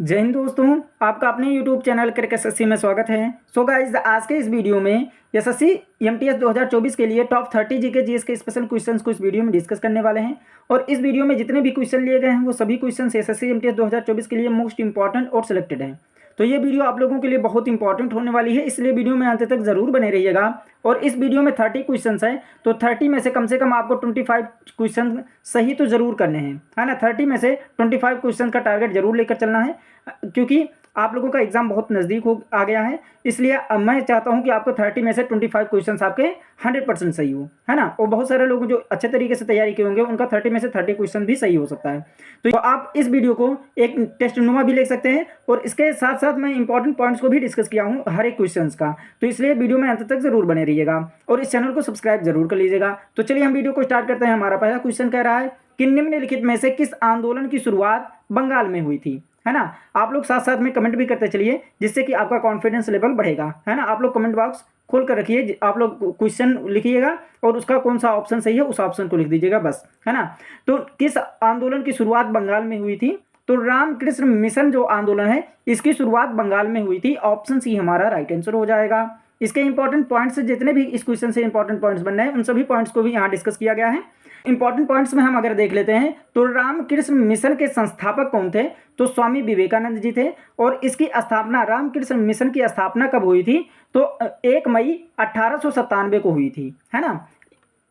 जय हिंद दोस्तों, आपका अपने YouTube चैनल क्रिक एसएससी में स्वागत है। सो गाइस, आज के इस वीडियो में एसएससी एमटीएस 2024 के लिए टॉप 30 जीके जीएस के स्पेशल क्वेश्चंस को इस वीडियो में डिस्कस करने वाले हैं। और इस वीडियो में जितने भी क्वेश्चन लिए गए हैं वो सभी क्वेश्चन एसएससी एमटीएस 2024 के लिए मोस्ट इंपॉर्टेंट और सिलेक्टेड हैं। तो ये वीडियो आप लोगों के लिए बहुत इंपॉर्टेंट होने वाली है, इसलिए वीडियो में अंत तक जरूर बने रहिएगा। और इस वीडियो में 30 क्वेश्चंस हैं, तो 30 में से कम आपको 25 क्वेश्चन सही तो जरूर करने हैं, है ना। 30 में से 25 क्वेश्चन का टारगेट जरूर लेकर चलना है, क्योंकि आप लोगों का एग्जाम बहुत नज़दीक हो आ गया है। इसलिए अब मैं चाहता हूं कि आपको 30 में से 25 क्वेश्चंस आपके 100% सही हो, है ना। और बहुत सारे लोग जो अच्छे तरीके से तैयारी किए होंगे उनका 30 में से 30 क्वेश्चन भी सही हो सकता है। तो आप इस वीडियो को एक टेस्ट नुमा भी ले सकते हैं, और इसके साथ साथ मैं इंपॉर्टेंट पॉइंट्स को भी डिस्कस किया हूँ हर एक क्वेश्चन का। तो इसलिए वीडियो में अंत तक जरूर बने रहिएगा और इस चैनल को सब्सक्राइब जरूर कर लीजिएगा। तो चलिए हम वीडियो को स्टार्ट करते हैं। हमारा पहला क्वेश्चन कह रहा है कि निम्नलिखित में से किस आंदोलन की शुरुआत बंगाल में हुई थी, है ना। आप लोग साथ साथ में कमेंट भी करते चलिए, जिससे कि आपका कॉन्फिडेंस लेवल बढ़ेगा, है ना। आप लोग कमेंट बॉक्स खोल कर रखिए, आप लोग क्वेश्चन लिखिएगा और उसका कौन सा ऑप्शन सही है उस ऑप्शन को लिख दीजिएगा बस, है ना। तो किस आंदोलन की शुरुआत बंगाल में हुई थी? तो रामकृष्ण मिशन जो आंदोलन है इसकी शुरुआत बंगाल में हुई थी। ऑप्शन सी हमारा राइट आंसर हो जाएगा। इसके इंपॉर्टेंट पॉइंट्स, जितने भी इस क्वेश्चन से इंपॉर्टेंट पॉइंट्स बनने हैं उन सभी पॉइंट्स को भी यहाँ डिस्कस किया गया है। इंपॉर्टेंट पॉइंट्स में हम अगर देख लेते हैं तो रामकृष्ण मिशन के संस्थापक कौन थे? तो स्वामी विवेकानंद जी थे। और इसकी स्थापना, रामकृष्ण मिशन की स्थापना कब हुई थी? तो 1 मई 1897 को हुई थी, है ना।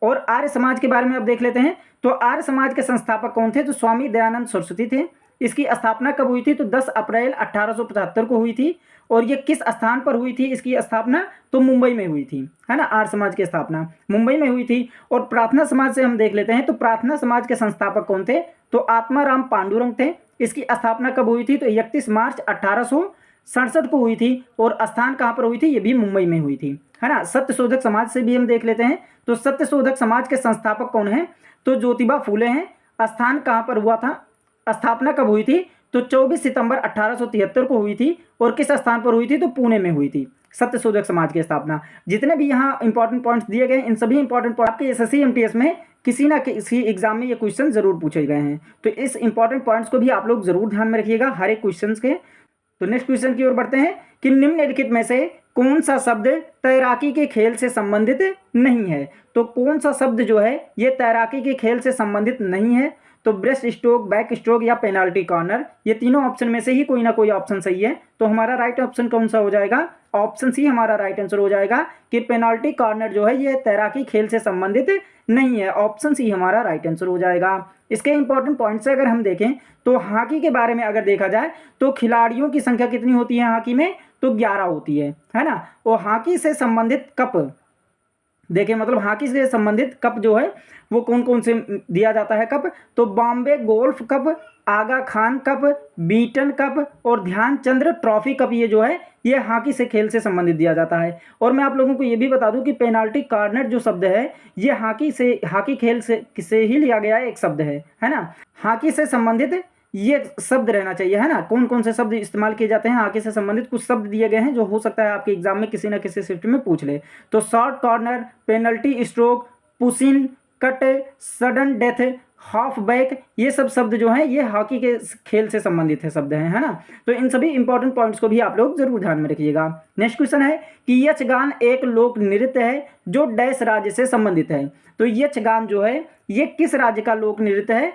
और आर्य समाज के बारे में अब देख लेते हैं। तो आर्य समाज के संस्थापक कौन थे? तो स्वामी दयानंद सरस्वती थे। इसकी स्थापना कब हुई थी? तो 10 अप्रैल 1875 को हुई थी। और ये किस स्थान पर हुई थी इसकी स्थापना? तो मुंबई में हुई थी, है ना। आर्य समाज की स्थापना मुंबई में हुई थी। और प्रार्थना समाज से हम देख लेते हैं। तो प्रार्थना समाज के संस्थापक कौन थे? तो आत्माराम पांडुरंग थे। इसकी स्थापना कब हुई थी? तो 31 मार्च 1867 को हुई थी। और स्थान कहाँ पर हुई थी? ये भी मुंबई में हुई थी, है ना। सत्यशोधक समाज से भी हम देख लेते हैं। तो सत्यशोधक समाज के संस्थापक कौन है? तो ज्योतिबा फूले हैं। स्थान कहाँ पर हुआ था? स्थापना कब हुई थी? तो 24 सितंबर 1873 को हुई थी। और किस स्थान पर हुई थी? तो पुणे में हुई थी सत्यशोधक समाज की स्थापना। जितने भी यहाँ इंपॉर्टेंट पॉइंट्स दिए गए इन सभी इंपॉर्टेंट पॉइंट आपके एसएससी एमटीएस में किसी ना किसी एग्जाम में ये क्वेश्चन जरूर पूछे गए हैं। तो इस इंपॉर्टेंट पॉइंट्स को भी आप लोग जरूर ध्यान में रखिएगा हर एक क्वेश्चन के। तो नेक्स्ट क्वेश्चन की ओर बढ़ते हैं कि निम्नलिखित में से कौन सा शब्द तैराकी के खेल से संबंधित नहीं है? तो कौन सा शब्द जो है ये तैराकी के खेल से संबंधित नहीं है? तो ब्रेस्ट स्ट्रोक, बैक स्ट्रोक या पेनाल्टी कॉर्नर, ये तीनों ऑप्शन में से ही कोई ना कोई ऑप्शन सही है। तो हमारा राइट ऑप्शन कौन सा हो जाएगा? ऑप्शन सी हमारा राइट आंसर हो जाएगा कि पेनाल्टी कॉर्नर जो है ये तैराकी खेल से संबंधित नहीं है। ऑप्शन सी हमारा राइट आंसर हो जाएगा। इसके इंपॉर्टेंट पॉइंट से अगर हम देखें तो हॉकी के बारे में अगर देखा जाए तो खिलाड़ियों की संख्या कितनी होती है हॉकी में? तो 11 होती है ना। और हॉकी से संबंधित कप देखिए, मतलब हॉकी से संबंधित कप जो है वो कौन कौन से दिया जाता है कप? तो बॉम्बे गोल्फ कप, आगा खान कप, बीटन कप और ध्यानचंद्र ट्रॉफी कप, ये जो है ये हॉकी से खेल से संबंधित दिया जाता है। और मैं आप लोगों को ये भी बता दूं कि पेनाल्टी कॉर्नर जो शब्द है ये हॉकी खेल से ही लिया गया एक शब्द है ना। हॉकी से संबंधित ये शब्द रहना चाहिए, है ना। कौन कौन से शब्द इस्तेमाल किए जाते हैं हॉकी से संबंधित? कुछ शब्द दिए गए हैं जो हो सकता है आपके एग्जाम में किसी ना किसी शिफ्ट में पूछ ले। तो short corner, penalty stroke, push in, cut, sudden death, half back, ये सब शब्द जो हैं ये हॉकी के खेल से संबंधित है शब्द हैं, है ना। तो इन सभी इंपॉर्टेंट पॉइंट्स को भी आप लोग जरूर ध्यान में रखिएगा। नेक्स्ट क्वेश्चन है कि यक्षगान एक लोक नृत्य है जो डैश राज्य से संबंधित है। तो यक्षगान जो है ये किस राज्य का लोक नृत्य है?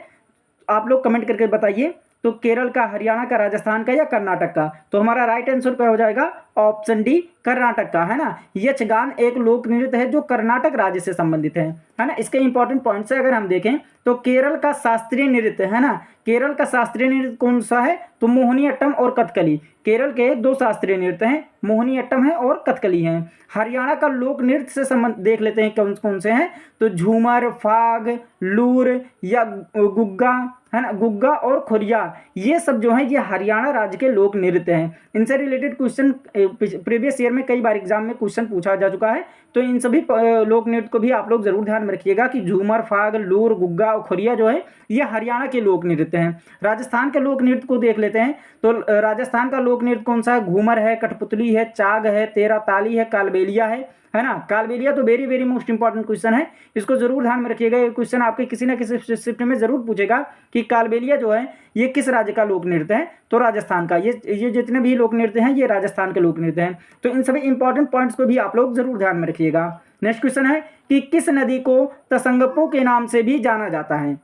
आप लोग कमेंट करके बताइए। तो केरल का, हरियाणा का, राजस्थान का या कर्नाटक का? तो हमारा राइट आंसर क्या हो जाएगा? ऑप्शन डी कर्नाटक का, है ना। यक्षगान एक लोक नृत्य है जो कर्नाटक राज्य से संबंधित है ना। इसके इंपॉर्टेंट पॉइंट से अगर हम देखें तो केरल का शास्त्रीय नृत्य, है ना। केरल का शास्त्रीय नृत्य कौन सा है? तो मोहिनीअट्टम और कथकली। केरल के 2 शास्त्रीय नृत्य हैं, मोहिनीअट्टम है और कथकली हैं। हरियाणा का लोक नृत्य से संबंध देख लेते हैं कौन कौन से हैं। तो झूमर, फाग, लूर या गुग्गा, है ना। गुग्गा और खुरिया, ये सब जो है ये हरियाणा राज्य के लोक नृत्य हैं। इनसे रिलेटेड क्वेश्चन प्रीवियस ईयर में कई बार एग्जाम में क्वेश्चन पूछा जा चुका है। तो इन सभी लोक नृत्य को भी आप लोग जरूर ध्यान में रखिएगा कि झूमर, फाग, लूर, गुग्गा और खुरिया जो है ये हरियाणा के लोक नृत्य हैं। राजस्थान के लोक नृत्य को देख लेते हैं। तो राजस्थान का लोक नृत्य कौन सा है? घूमर है, कठपुतली है, चाग है, तेरा ताली है, कालबेलिया है। है ना। कालबेलिया तो very very most important question है, इसको जरूर ध्यान में रखिएगा। ये क्वेश्चन आपके किसी ना किसी शिफ्ट में जरूर पूछेगा कि कालबेलिया जो है ये किस राज्य का लोक नृत्य है, तो राजस्थान का। ये जितने भी लोक नृत्य हैं ये राजस्थान के लोक नृत्य हैं। तो इन सभी इंपॉर्टेंट पॉइंट्स को भी आप लोग जरूर ध्यान में रखिएगा। नेक्स्ट क्वेश्चन है कि किस नदी को तसंगपो के नाम से भी जाना जाता है।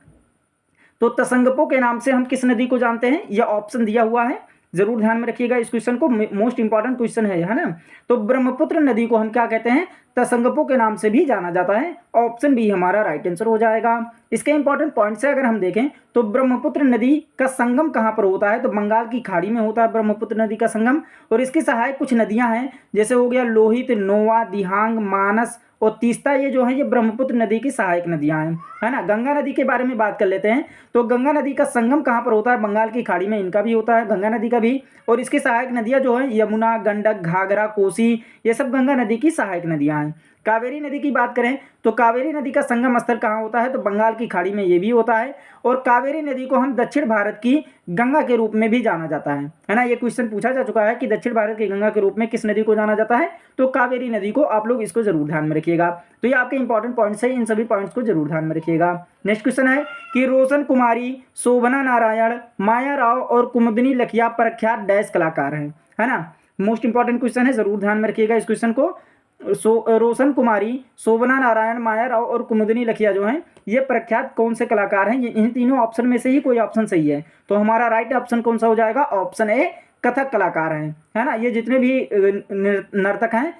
तो तसंगपो के नाम से हम किस नदी को जानते हैं, यह ऑप्शन दिया हुआ है, जरूर ध्यान में रखिएगा इस क्वेश्चन को, मोस्ट इंपॉर्टेंट क्वेश्चन है ना। तो ब्रह्मपुत्र नदी को हम क्या कहते हैं, तसंगपो के नाम से भी जाना जाता है। ऑप्शन बी हमारा राइट आंसर हो जाएगा। इसके इंपॉर्टेंट पॉइंट से अगर हम देखें तो ब्रह्मपुत्र नदी का संगम कहाँ पर होता है, तो बंगाल की खाड़ी में होता है ब्रह्मपुत्र नदी का संगम। और इसकी सहायक कुछ नदियां हैं, जैसे हो गया लोहित, नोवा, दिहांग, मानस और तीस्ता। ये जो है ये ब्रह्मपुत्र नदी की सहायक नदियां हैं, है ना। गंगा नदी के बारे में बात कर लेते हैं। तो गंगा नदी का संगम कहाँ पर होता है, बंगाल की खाड़ी में, इनका भी होता है, गंगा नदी का भी। और इसकी सहायक नदियां जो है यमुना, गंडक, घाघरा, कोसी, ये सब गंगा नदी की सहायक नदियां हैं। कावेरी नदी की बात करें तो कावेरी नदी का संगम स्थल कहाँ होता है, तो बंगाल की खाड़ी में ये भी होता है। और कावेरी नदी को हम दक्षिण भारत की गंगा के रूप में भी जाना जाता है ना। ये क्वेश्चन पूछा जा चुका है कि दक्षिण भारत की गंगा के रूप में किस नदी को जाना जाता है, तो कावेरी नदी को। आप लोग इसको जरूर ध्यान में रखिएगा। तो ये आपके इंपॉर्टेंट पॉइंट्स है, इन सभी पॉइंट्स को जरूर ध्यान में रखिएगा। नेक्स्ट क्वेश्चन है कि रोशन कुमारी, शोभना नारायण, माया राव और कुमुदनी लखिया प्रख्यात डैश कलाकार हैं, है ना। मोस्ट इंपॉर्टेंट क्वेश्चन है, जरूर ध्यान में रखिएगा इस क्वेश्चन को। रोशन कुमारी, शोभना नारायण, माया राव और कुमुदनी लखिया जो हैं ये प्रख्यात कौन से कलाकार हैं, ये इन तीनों ऑप्शन में से ही कोई ऑप्शन सही है। तो हमारा राइट ऑप्शन कौन सा हो जाएगा, ऑप्शन ए कथक कलाकार हैं, है ना। ये जितने भी नर्तक हैं,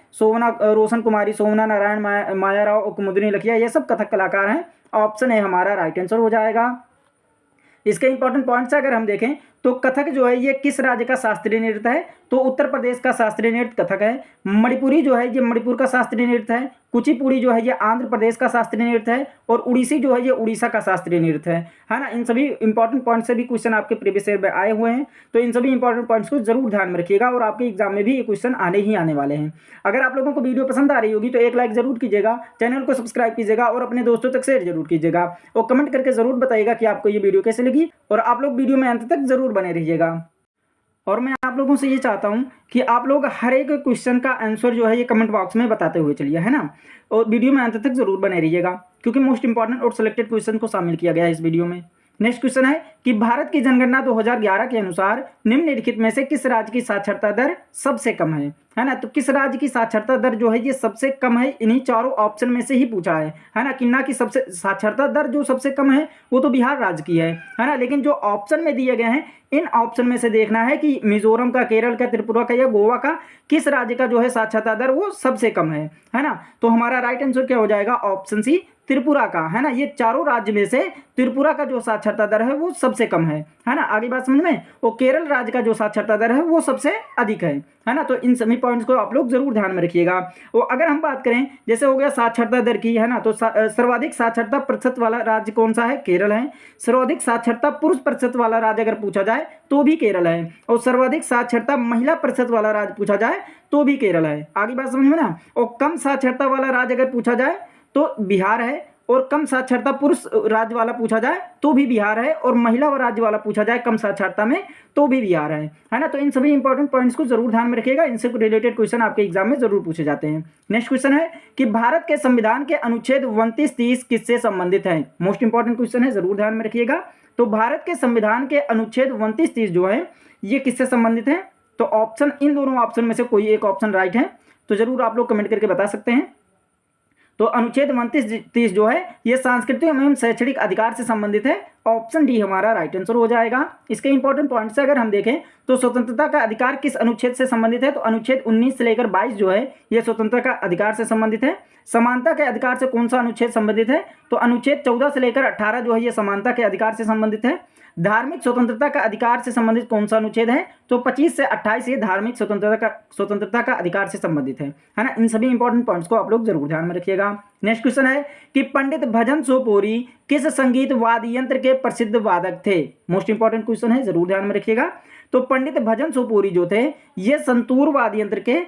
रोशन कुमारी, शोभना नारायण, माया राव और कुमुदनी लखिया, ये सब कथक कलाकार हैं। ऑप्शन ए हमारा राइट आंसर हो जाएगा। इसके इंपॉर्टेंट पॉइंट्स अगर हम देखें तो कथक जो है ये किस राज्य का शास्त्रीय नृत्य है, तो उत्तर प्रदेश का शास्त्रीय नृत्य कथक है। मणिपुरी जो है ये मणिपुर का शास्त्रीय नृत्य है। कुचिपुड़ी जो है ये आंध्र प्रदेश का शास्त्रीय नृत्य है। और उड़ीसी जो है ये उड़ीसा का शास्त्रीय नृत्य है ना। इन सभी इंपॉर्टेंट पॉइंट से भी क्वेश्चन आपके प्रीवियस ईयर में आए हुए हैं, तो इन सभी इंपॉर्टेंट पॉइंट्स को जरूर ध्यान में रखिएगा। और आपके एग्जाम में भी ये क्वेश्चन आने ही आने वाले हैं। अगर आप लोगों को वीडियो पसंद आ रही होगी तो एक लाइक जरूर कीजिएगा, चैनल को सब्सक्राइब कीजिएगा और अपने दोस्तों तक शेयर जरूर कीजिएगा। और कमेंट करके जरूर बताइएगा कि आपको ये वीडियो कैसे लगी। और आप लोग वीडियो में अंत तक जरूर बने रहिएगा। और मैं आप लोगों से ये चाहता हूं कि आप लोग हर एक क्वेश्चन का आंसर जो है ये कमेंट बॉक्स में बताते हुए चलिए, है ना। और वीडियो में अंत तक जरूर बने रहिएगा, क्योंकि मोस्ट इंपॉर्टेंट और सिलेक्टेड क्वेश्चन को शामिल किया गया है इस वीडियो में। नेक्स्ट क्वेश्चन है कि भारत की जनगणना 2011 के अनुसार निम्नलिखित में से किस राज्य की साक्षरता दर सबसे कम है ना। तो किस राज्य की साक्षरता दर जो है ये सबसे कम है, इन्हीं चारों ऑप्शन में से ही पूछा है ना। कि ना कि सबसे साक्षरता दर जो सबसे कम है वो तो बिहार राज्य की है ना। लेकिन जो ऑप्शन में दिए गए हैं इन ऑप्शन में से देखना है कि मिजोरम का, केरल का, त्रिपुरा का या गोवा का किस राज्य का जो है साक्षरता दर वो सबसे कम है ना। तो हमारा राइट आंसर क्या हो जाएगा, ऑप्शन सी त्रिपुरा का, है ना। ये चारों राज्य में से त्रिपुरा का जो साक्षरता दर है वो सबसे कम है ना। आगे बात समझ में। वो केरल राज्य का जो साक्षरता दर है वो सबसे अधिक है ना। तो इन सभी पॉइंट्स को आप लोग जरूर ध्यान में रखिएगा। और अगर हम बात करें जैसे हो गया साक्षरता दर की, है ना, तो सर्वाधिक साक्षरता प्रतिशत वाला राज्य कौन सा है, केरल है। सर्वाधिक साक्षरता पुरुष प्रतिशत वाला राज्य अगर पूछा जाए तो भी केरल है। और सर्वाधिक साक्षरता महिला प्रतिशत वाला राज्य पूछा जाए तो भी केरल है। आगे बात समझ में ना। और कम साक्षरता वाला राज्य अगर पूछा जाए तो बिहार है। और कम साक्षरता पुरुष राज्य वाला पूछा जाए तो भी बिहार है। और महिला राज्य वाला पूछा जाए कम साक्षरता में तो भी बिहार है ना। तो इन सभी इंपॉर्टेंट पॉइंट्स को जरूर ध्यान में रखिएगा, इनसे रिलेटेड क्वेश्चन आपके एग्जाम में जरूर पूछे जाते हैं। नेक्स्ट क्वेश्चन है कि भारत के संविधान के अनुच्छेद 29-30 किससे संबंधित है। मोस्ट इंपॉर्टेंट क्वेश्चन है, जरूर ध्यान में रखिएगा। तो भारत के संविधान के अनुच्छेद 29-30 जो है ये किससे संबंधित है, तो ऑप्शन, इन दोनों ऑप्शन में से कोई एक ऑप्शन राइट है, तो जरूर आप लोग कमेंट करके बता सकते हैं। तो अनुच्छेद 29-30 जो है ये सांस्कृतिक एवं शैक्षणिक अधिकार से संबंधित है। ऑप्शन डी हमारा राइट आंसर हो जाएगा। इसके इंपॉर्टेंट पॉइंट से अगर हम देखें तो स्वतंत्रता का अधिकार किस अनुच्छेद से संबंधित है, तो अनुच्छेद 19 से लेकर 22 जो है ये स्वतंत्रता का अधिकार से संबंधित है। समानता के अधिकार से कौन सा अनुच्छेद संबंधित है, तो अनुच्छेद 14 से लेकर 18 जो है ये समानता के अधिकार से संबंधित है। धार्मिक स्वतंत्रता का अधिकार से संबंधित कौन सा अनुच्छेद है, तो 25 से 28 ये धार्मिक स्वतंत्रता का अधिकार से संबंधित है ना। इन सभी इंपॉर्टेंट पॉइंट्स को आप लोग जरूर ध्यान में रखिएगा। नेक्स्ट क्वेश्चन है कि पंडित भजन सोपोरी किस संगीत वाद्य यंत्र के प्रसिद्ध वादक थे। मोस्ट इंपॉर्टेंट क्वेश्चन है, जरूर ध्यान में रखिएगा। तो पंडित भजन सोपोरी जो थे ये संतूर वाद्य यंत्र के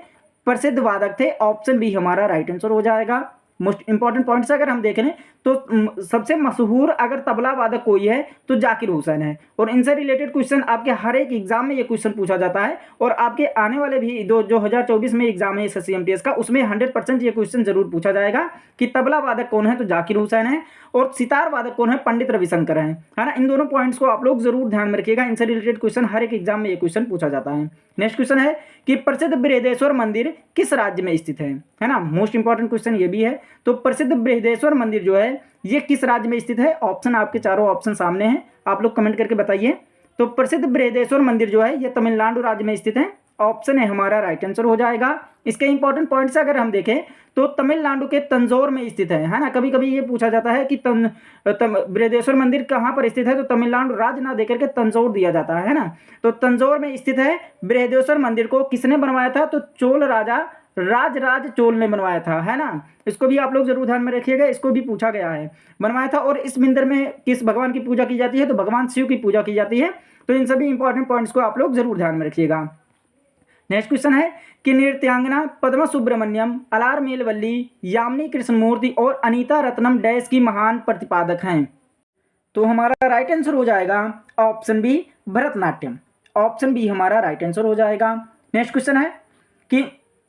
प्रसिद्ध वादक थे। ऑप्शन बी हमारा राइट आंसर हो जाएगा। मोस्ट इंपॉर्टेंट पॉइंट्स अगर हम देखें तो सबसे मशहूर अगर तबला वादक कोई है तो जाकिर हुसैन है। और इनसे रिलेटेड क्वेश्चन आपके हर एक एग्जाम में ये क्वेश्चन पूछा जाता है, और आपके आने वाले भी 2024 में एग्जाम है SSC MTS का, उसमें 100% ये क्वेश्चन जरूर पूछा जाएगा कि तबला वादक कौन है तो जाकिर हुसैन है, और सितार वादक कौन है पंडित रविशंकर है ना। इन दोनों पॉइंट्स को आप लोग जरूर ध्यान में रखिएगा, इनसे रिलेटेड क्वेश्चन हर एक एग्जाम में ये क्वेश्चन पूछा जाता है। नेक्स्ट क्वेश्चन है कि प्रसिद्ध बृहदेश्वर मंदिर किस राज्य में स्थित है ना। मोस्ट इंपॉर्टेंट क्वेश्चन ये भी है। तो प्रसिद्ध बृहदेश्वर मंदिर जो है ये किस राज्य में स्थित है। ऑप्शन आपके चारों ऑप्शन सामने हैं, आप लोग कमेंट करके बताइए। तो प्रसिद्ध बृहदेश्वर मंदिर जो है ये तमिलनाडु राज्य में स्थित है। ऑप्शन है हमारा राइट आंसर हो जाएगा। इसके इंपॉर्टेंट पॉइंट्स अगर हम देखें तो तमिलनाडु के तंजौर में स्थित है ना। कभी कभी ये पूछा जाता है कि बृहदेश्वर मंदिर कहाँ पर स्थित है, तो तमिलनाडु राज्य ना देकर के तंजौर दिया जाता है ना। तो तंजौर में स्थित है। बृहदेश्वर मंदिर को किसने बनवाया था, तो चोल राजा राज चोल ने बनवाया था, है ना। इसको भी आप लोग जरूर ध्यान में रखिएगा, इसको भी पूछा गया है, बनवाया था। और इस मंदिर में किस भगवान की पूजा की जाती है, तो भगवान शिव की पूजा की जाती है। तो इन सभी इंपॉर्टेंट पॉइंट्स को आप लोग जरूर ध्यान में रखिएगा। नेक्स्ट क्वेश्चन है कि नृत्यांगना पद्मा सुब्रमण्यम, अलार मेलवल्ली, यामिनी कृष्णमूर्ति और अनीता रत्नम डैश की महान प्रतिपादक हैं। तो हमारा राइट आंसर हो जाएगा option B Bharatanatyam. Option B हमारा राइट आंसर हो जाएगा। नेक्स्ट क्वेश्चन है कि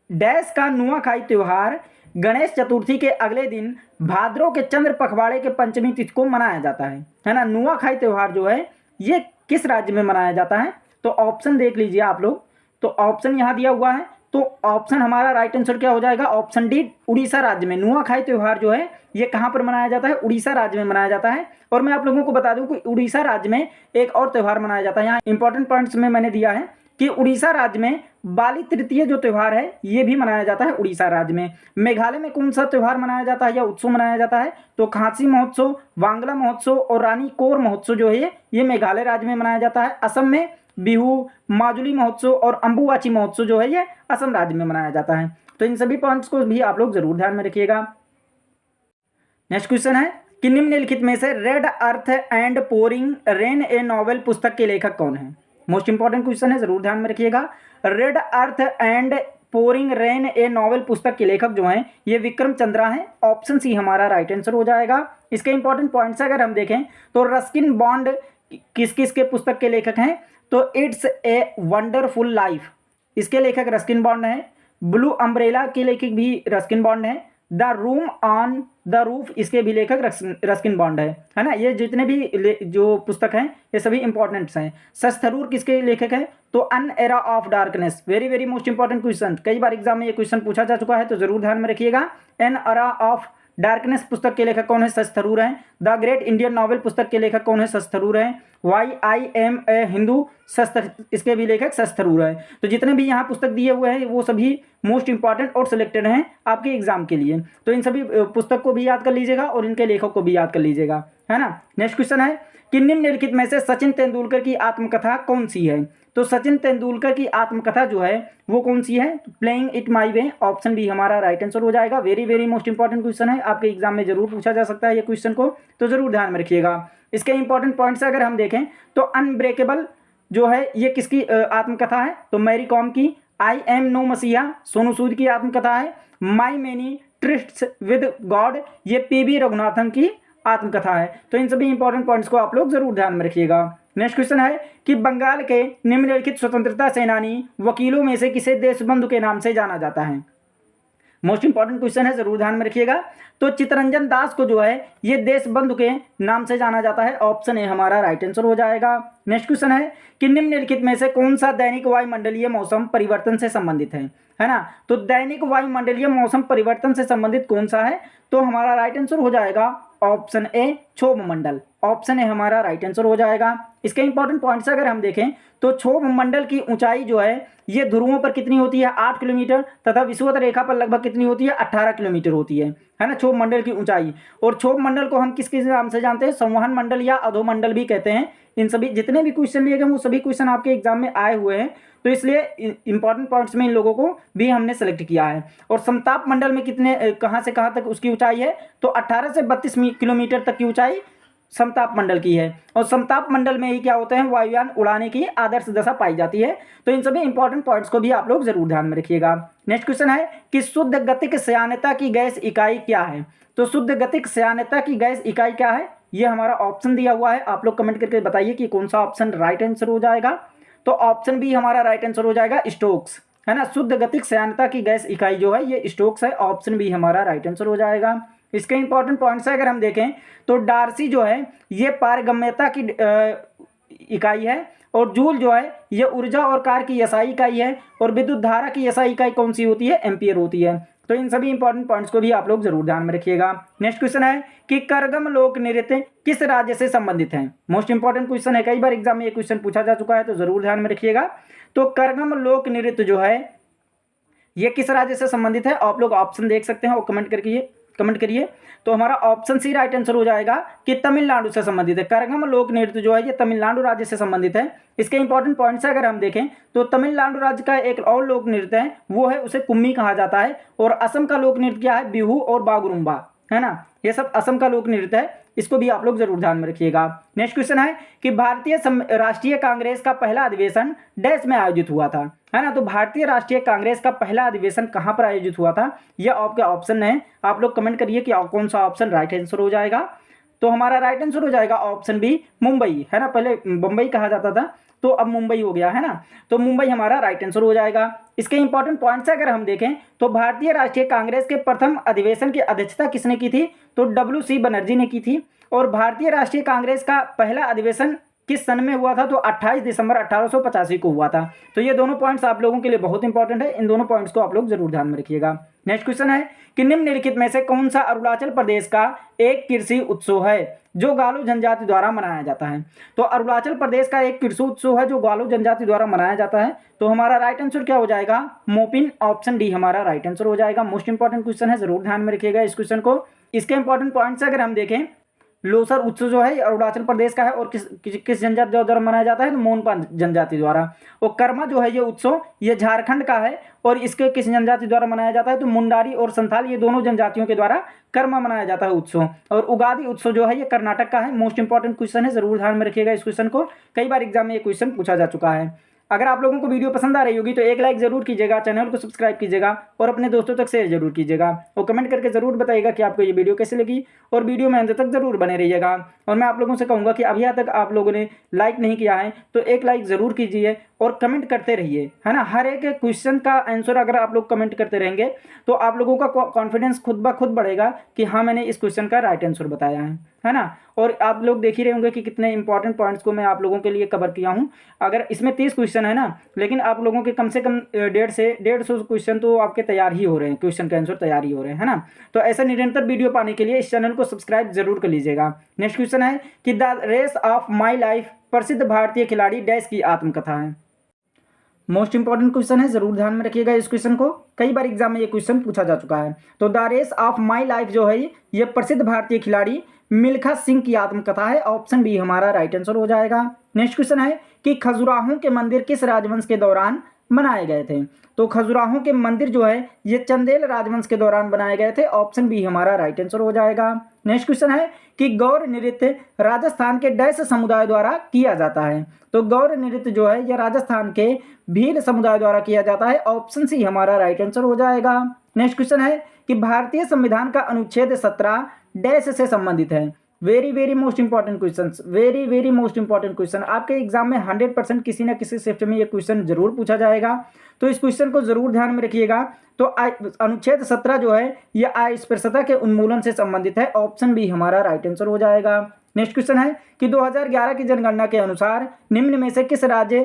डैश का नुआखाई त्योहार गणेश चतुर्थी के अगले दिन भाद्रों के चंद्र पखवाड़े के पंचमी तिथि को मनाया जाता है ना। नुआखाई त्योहार जो है ये किस राज्य में मनाया जाता है, तो ऑप्शन देख लीजिए आप लोग। तो ऑप्शन यहाँ दिया हुआ है, तो ऑप्शन हमारा राइट आंसर क्या हो जाएगा, ऑप्शन डी उड़ीसा राज्य में। नुआखाई त्योहार जो है ये कहाँ पर मनाया जाता है, उड़ीसा राज्य में मनाया जाता है। और मैं आप लोगों को बता दूं कि उड़ीसा राज्य में एक और त्यौहार मनाया जाता है। यहाँ इंपॉर्टेंट पॉइंट्स में मैंने दिया है कि उड़ीसा राज्य में बाली तृतीय जो त्यौहार है ये भी मनाया जाता है उड़ीसा राज्य में। मेघालय में कौन सा त्यौहार मनाया जाता है या उत्सव मनाया जाता है, तो खांसी महोत्सव, वांगला महोत्सव और रानी कोर महोत्सव जो है ये मेघालय राज्य में मनाया जाता है। असम में बिहू, माजुली महोत्सव और अंबुवाची महोत्सव जो है ये असम राज्य में मनाया जाता है। तो इन सभी पॉइंट्स को भी आप लोग जरूर ध्यान में रखिएगा। नेक्स्ट क्वेश्चन है कि निम्नलिखित में से red earth and pouring rain A novel पुस्तक के लेखक कौन है। मोस्ट इंपॉर्टेंट क्वेश्चन है, जरूर ध्यान में रखिएगा। Red earth and pouring rain A novel पुस्तक के लेखक जो हैं ये विक्रम चंद्रा हैं। ऑप्शन सी हमारा राइट आंसर हो जाएगा। इसके इंपॉर्टेंट पॉइंट्स अगर हम देखें तो रस्किन बॉन्ड किस किस के पुस्तक के लेखक हैं, तो इट्स ए वंडरफुल लाइफ इसके लेखक रस्किन बॉन्ड हैं। ब्लू अम्ब्रेला के लेखक भी रस्किन बॉन्ड हैं। The room on the roof इसके भी लेखक रस्किन बॉन्ड है ना। ये जितने भी जो पुस्तक हैं ये सभी इंपॉर्टेंट्स हैं। सस्थरूर किसके लेखक है, तो an era of darkness. Very very most important question, कई बार एग्जाम में ये क्वेश्चन पूछा जा चुका है, तो जरूर ध्यान में रखिएगा। एन एरा ऑफ डार्कनेस पुस्तक के लेखक कौन है, शश थरूर हैं। द ग्रेट इंडियन नॉवेल पुस्तक के लेखक कौन है, शश थरूर हैं। Why I am a Hindu इसके भी लेखक शश थरूर हैं। तो जितने भी यहाँ पुस्तक दिए हुए हैं वो सभी मोस्ट इंपॉर्टेंट और सिलेक्टेड हैं आपके एग्जाम के लिए। तो इन सभी पुस्तक को भी याद कर लीजिएगा और इनके लेखक को भी याद कर लीजिएगा, है ना। नेक्स्ट क्वेश्चन है कि निम्नलिखित में से सचिन तेंदुलकर की आत्मकथा कौन सी है। तो सचिन तेंदुलकर की आत्मकथा जो है वो कौन सी है, playing it my way. Option B हमारा राइट आंसर हो जाएगा। Very very most important question है, आपके एग्जाम में जरूर पूछा जा सकता है ये क्वेश्चन को, तो जरूर ध्यान में रखिएगा। इसके इंपॉर्टेंट पॉइंट्स अगर हम देखें तो अनब्रेकेबल जो है ये किसकी आत्मकथा है, तो मैरी कॉम की। आई एम नो मसीहा सोनू सूद की आत्मकथा है। माई मेनी ट्रिस्ट्स विद गॉड ये पीबी रघुनाथन की आत्मकथा है। तो इन सभी इंपॉर्टेंट पॉइंट्स को आप लोग जरूर ध्यान में रखिएगा। नेक्स्ट क्वेश्चन है कि बंगाल के निम्नलिखित स्वतंत्रता सेनानी वकीलों में से किसे देशबंधु के नाम से जाना जाता है। मोस्ट इंपॉर्टेंट क्वेश्चन है, जरूर ध्यान में रखिएगा। तो चित्तरंजन दास को जो है ये देशबंधु के नाम से जाना जाता है। ऑप्शन ए हमारा राइट आंसर हो जाएगा। नेक्स्ट क्वेश्चन है कि निम्नलिखित में से कौन सा दैनिक वायुमंडलीय मौसम परिवर्तन से संबंधित है ना। तो दैनिक वायुमंडलीय मौसम परिवर्तन से संबंधित कौन सा है, तो हमारा राइट आंसर हो जाएगा ऑप्शन ए क्षोभ मंडल। ऑप्शन ए हमारा राइट आंसर हो जाएगा। इसके इंपॉर्टेंट पॉइंट्स अगर हम देखें तो क्षोभ मंडल की ऊंचाई जो है ये ध्रुवों पर कितनी होती है, 8 किलोमीटर, तथा विषुवत रेखा पर लगभग कितनी होती है, 18 किलोमीटर होती है ना क्षोभ मंडल की ऊंचाई। और क्षोभ मंडल को हम किस नाम से जानते हैं, संवहन मंडल या अधोमंडल भी कहते हैं। इन सभी जितने भी क्वेश्चन लिए गए वो सभी क्वेश्चन आपके एग्जाम में आए हुए हैं, तो इसलिए इंपॉर्टेंट पॉइंट्स में इन लोगों को भी हमने सेलेक्ट किया है। और समताप मंडल में कितने कहाँ से कहाँ तक उसकी ऊंचाई है, तो 18 से 32 किलोमीटर तक की ऊंचाई समताप मंडल की है। और समताप मंडल में ही क्या होते हैं, वायुयान उड़ाने की आदर्श दशा पाई जाती है। तो इन सभी इंपॉर्टेंट पॉइंट्स को भी आप लोग जरूर ध्यान में रखिएगा। नेक्स्ट क्वेश्चन है कि शुद्ध गतिक श्यानता की गैस इकाई क्या है। तो शुद्ध गतिक श्यानता की गैस इकाई क्या है, ये हमारा ऑप्शन दिया हुआ है। आप लोग कमेंट करके बताइए कि कौन सा ऑप्शन राइट आंसर हो जाएगा। तो ऑप्शन बी हमारा राइट आंसर हो जाएगा, स्टोक्स, है ना। शुद्ध गतिक श्यानता की गैस इकाई जो है ये स्टोक्स है। ऑप्शन बी हमारा राइट आंसर हो जाएगा। इसके इंपॉर्टेंट पॉइंट्स अगर हम देखें तो डार्सी जो है ये पारगम्यता की इकाई है, और जूल जो है ये ऊर्जा और कार्य की एसआई इकाई है, और विद्युत धारा की एसआई इकाई कौन सी होती है, एम्पियर होती है। तो इन सभी इंपॉर्टेंट पॉइंट्स को भी आप लोग जरूर ध्यान में रखिएगा। नेक्स्ट क्वेश्चन है कि करगम लोक नृत्य किस राज्य से संबंधित है। मोस्ट इंपॉर्टेंट क्वेश्चन है, कई बार एग्जाम में ये क्वेश्चन पूछा जा चुका है, तो जरूर ध्यान में रखिएगा। तो करगम लोक नृत्य जो है ये किस राज्य से संबंधित है, आप लोग ऑप्शन देख सकते हैं और कमेंट करिए। तो हमारा ऑप्शन सी राइट आंसर हो जाएगा कि तमिलनाडु से संबंधित है। करगम लोक नृत्य जो है ये तमिलनाडु राज्य से संबंधित है। इसके इंपॉर्टेंट पॉइंट्स अगर हम देखें तो तमिलनाडु राज्य का एक और लोक नृत्य है, वो है उसे कुम्मी कहा जाता है। और असम का लोक नृत्य क्या है, बिहू और बागुरुम्बा, है ना। ये सब असम का लोक नृत्य है, इसको भी आप लोग जरूर ध्यान में रखिएगा। नेक्स्ट क्वेश्चन है कि भारतीय राष्ट्रीय कांग्रेस का पहला अधिवेशन डैश में आयोजित हुआ था, है ना। तो भारतीय राष्ट्रीय कांग्रेस का पहला अधिवेशन कहां पर आयोजित हुआ था, यह आपके ऑप्शन है। आप लोग कमेंट करिए कि कौन सा ऑप्शन राइट आंसर हो जाएगा। तो हमारा राइट आंसर हो जाएगा ऑप्शन बी, मुंबई, है ना। पहले बम्बई कहा जाता था, तो अब मुंबई हो गया, है ना। तो मुंबई हमारा राइट आंसर हो जाएगा। इसके इंपॉर्टेंट पॉइंट्स अगर हम देखें तो भारतीय राष्ट्रीय कांग्रेस के प्रथम अधिवेशन की अध्यक्षता किसने की थी, तो WC बनर्जी ने की थी। और भारतीय राष्ट्रीय कांग्रेस का पहला अधिवेशन किस सन में हुआ था, तो 28 दिसंबर 1885 को हुआ था। तो ये दोनों पॉइंट्स आप लोगों के लिए बहुत इंपॉर्टेंट है, इन दोनों पॉइंट्स को आप लोग जरूर ध्यान में रखिएगा। नेक्स्ट क्वेश्चन है कि निम्नलिखित में से कौन सा अरुणाचल प्रदेश का एक कृषि उत्सव है जो गालो जनजाति द्वारा मनाया जाता है। तो अरुणाचल प्रदेश का एक कृषि उत्सव है जो गालो जनजाति द्वारा मनाया जाता है। तो हमारा राइट आंसर क्या हो जाएगा, मोपिन, ऑप्शन डी हमारा राइट आंसर हो जाएगा। मोस्ट इंपॉर्टेंट क्वेश्चन है, जरूर ध्यान में रखिएगा इस क्वेश्चन को। इसके इंपॉर्टेंट पॉइंट्स अगर हम देखें, लोसर उत्सव जो है अरुणाचल प्रदेश का है और किस जनजाति द्वारा मनाया जाता है, तो मोनपा जनजाति द्वारा। और कर्मा जो है ये उत्सव ये झारखंड का है, और इसके किस जनजाति द्वारा मनाया जाता है, तो मुंडारी और संथाल, ये दोनों जनजातियों के द्वारा कर्मा मनाया जाता है उत्सव। और उगादि उत्सव जो है ये कर्नाटक का है। मोस्ट इंपॉर्टेंट क्वेश्चन है, जरूर ध्यान में रखिएगा इस क्वेश्चन को, कई बार एग्जाम में ये क्वेश्चन पूछा जा चुका है। अगर आप लोगों को वीडियो पसंद आ रही होगी तो एक लाइक जरूर कीजिएगा, चैनल को सब्सक्राइब कीजिएगा और अपने दोस्तों तक शेयर जरूर कीजिएगा, और कमेंट करके जरूर बताइएगा कि आपको ये वीडियो कैसी लगी, और वीडियो में अंत तक जरूर बने रहिएगा। और मैं आप लोगों से कहूँगा कि अभी तक आप लोगों ने लाइक नहीं किया है तो एक लाइक जरूर कीजिए और कमेंट करते रहिए, है ना। हर एक क्वेश्चन का आंसर अगर आप लोग कमेंट करते रहेंगे तो आप लोगों का कॉन्फिडेंस खुद ब खुद बढ़ेगा कि हाँ मैंने इस क्वेश्चन का राइट आंसर बताया है ना। और आप लोग देख ही रहे होंगे कि कितने इंपॉर्टेंट पॉइंट्स को मैं आप लोगों के लिए कवर किया हूँ। अगर इसमें 30 क्वेश्चन है ना, लेकिन आप लोगों के कम से कम 150 क्वेश्चन तो आपके तैयार ही हो रहे हैं, क्वेश्चन के आंसर तैयार ही हो रहे हैं, है ना। तो ऐसा निरंतर वीडियो पाने के लिए इस चैनल को सब्सक्राइब जरूर कर लीजिएगा। नेक्स्ट क्वेश्चन है कि the race of my life प्रसिद्ध भारतीय खिलाड़ी डैश की आत्मकथा है। मोस्ट इंपॉर्टेंट क्वेश्चन है, जरूर ध्यान में रखिएगा इस क्वेश्चन को, कई बार एग्जाम में ये क्वेश्चन पूछा जा चुका है। तो the race of my life जो है ये प्रसिद्ध भारतीय खिलाड़ी मिल्खा सिंह की आत्मकथा है। ऑप्शन बी हमारा राइट आंसर हो जाएगा। नेक्स्ट क्वेश्चन है कि खजुराहो के मंदिर किस राजवंश के दौरान बनाए गए थे। तो खजुराहो के मंदिर जो है ये चंदेल राजवंश के दौरान बनाए गए थे। ऑप्शन बी हमारा राइट आंसर हो जाएगा। नेक्स्ट क्वेश्चन है कि गौर नृत्य राजस्थान के डैश समुदाय द्वारा किया जाता है। तो गौर नृत्य जो है यह राजस्थान के भील समुदाय द्वारा किया जाता है। ऑप्शन सी हमारा राइट आंसर हो जाएगा। नेक्स्ट क्वेश्चन है कि भारतीय संविधान का अनुच्छेद 17 डैश से संबंधित है। Very most important question, very most important question. आपके एग्जाम में 100% किसी न किसी शिफ्ट में ये क्वेश्चन जरूर पूछा जाएगा, तो इस क्वेश्चन को जरूर ध्यान में रखिएगा। तो अनुच्छेद 17 जो है ये अस्पृश्यता के उन्मूलन से संबंधित है। ऑप्शन बी हमारा राइट आंसर हो जाएगा। नेक्स्ट क्वेश्चन है कि 2011 की जनगणना के अनुसार निम्न में से किस राज्य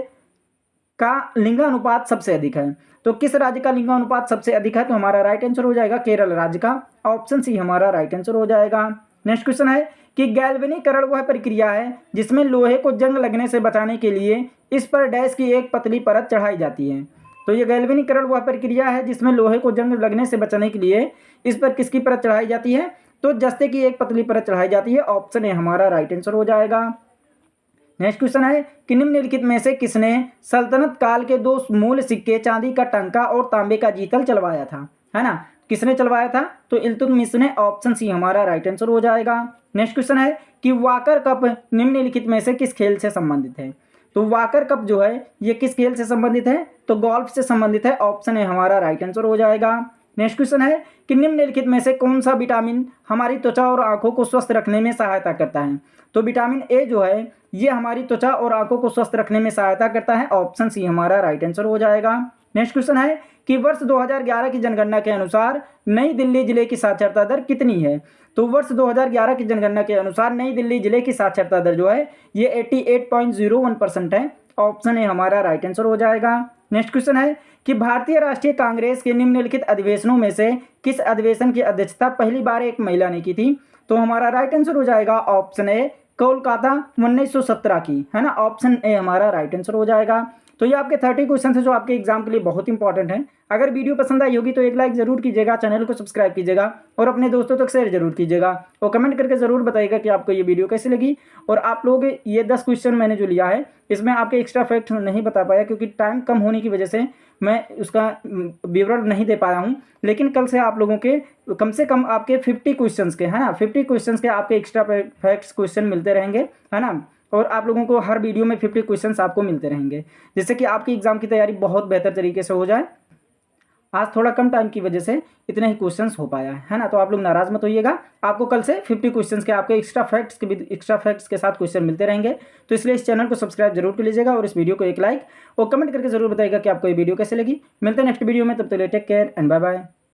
का लिंगानुपात सबसे अधिक है। तो किस राज्य का लिंगानुपात सबसे अधिक है, तो हमारा राइट आंसर हो जाएगा केरल राज्य का। ऑप्शन सी हमारा राइट आंसर हो जाएगा। नेक्स्ट क्वेश्चन है कि गैल्वेनीकरण वह प्रक्रिया है जिसमें लोहे को जंग लगने से बचाने के लिए इस पर डैश की एक पतली परत चढ़ाई जाती है। तो ये गैल्वेनीकरण वह प्रक्रिया है जिसमें लोहे को जंग लगने से बचाने के लिए इस पर किसकी परत चढ़ाई जाती है, तो जस्ते की एक पतली परत चढ़ाई जाती है। ऑप्शन ए हमारा राइट आंसर हो जाएगा। नेक्स्ट क्वेश्चन है कि निम्नलिखित में से किसने सल्तनत काल के 2 मूल सिक्के चांदी का टंका और तांबे का जीतल चलवाया था, है ना। किसने चलवाया था, तो इल्तुतमिश ने। ऑप्शन सी हमारा राइट आंसर हो जाएगा। नेक्स्ट क्वेश्चन है कि वाकर कप निम्नलिखित में से किस खेल से संबंधित है। तो वाकर कप जो है ये किस खेल से संबंधित है, तो गोल्फ से संबंधित है। ऑप्शन ए हमारा राइट आंसर हो जाएगा। नेक्स्ट क्वेश्चन है कि निम्नलिखित में से कौन सा विटामिन हमारी त्वचा और आंखों को स्वस्थ रखने में सहायता करता है। तो विटामिन ए जो है ये हमारी त्वचा और आंखों को स्वस्थ रखने में सहायता करता है। ऑप्शन सी हमारा राइट आंसर हो जाएगा। नेक्स्ट क्वेश्चन है कि वर्ष 2011 की जनगणना के अनुसार नई दिल्ली जिले की साक्षरता दर कितनी है। तो वर्ष 2011 की जनगणना के अनुसार नई दिल्ली जिले की साक्षरता दर जो है ये 88.01% है। ऑप्शन ए हमारा राइट आंसर हो जाएगा। नेक्स्ट क्वेश्चन है कि भारतीय राष्ट्रीय कांग्रेस के निम्नलिखित अधिवेशनों में से किस अधिवेशन की अध्यक्षता पहली बार एक महिला ने की थी। तो हमारा राइट आंसर हो जाएगा ऑप्शन ए कोलकाता 1917 की, है ना। ऑप्शन ए हमारा राइट आंसर हो जाएगा। तो ये आपके 30 क्वेश्चन है जो आपके एग्जाम के लिए बहुत इंपॉर्टेंट हैं। अगर वीडियो पसंद आई होगी तो एक लाइक जरूर कीजिएगा, चैनल को सब्सक्राइब कीजिएगा और अपने दोस्तों तक शेयर जरूर कीजिएगा और कमेंट करके जरूर बताइएगा कि आपको ये वीडियो कैसी लगी। और आप लोग ये 10 क्वेश्चन मैंने जो लिया है इसमें आपके एक्स्ट्रा फैक्ट नहीं बता पाया क्योंकि टाइम कम होने की वजह से मैं उसका विवरण नहीं दे पाया हूँ। लेकिन कल से आप लोगों के कम से कम आपके 50 क्वेश्चन के, है ना, 50 क्वेश्चन के आपके एक्स्ट्रा फैक्ट्स क्वेश्चन मिलते रहेंगे, है ना। और आप लोगों को हर वीडियो में 50 क्वेश्चंस आपको मिलते रहेंगे जिससे कि आपकी एग्जाम की तैयारी बहुत बेहतर तरीके से हो जाए। आज थोड़ा कम टाइम की वजह से इतने ही क्वेश्चंस हो पाया है ना। तो आप लोग नाराज मत होइएगा, आपको कल से 50 क्वेश्चंस के आपके एक्स्ट्रा फैक्ट्स के साथ क्वेश्चन मिलते रहेंगे। तो इसलिए इस चैनल को सब्सक्राइब जरूर कर लीजिएगा और इस वीडियो को एक लाइक और कमेंट करके जरूर बताइएगा कि आपको ये वीडियो कैसे लगी। मिलते हैं नेक्स्ट वीडियो में, तब तक take care and bye bye.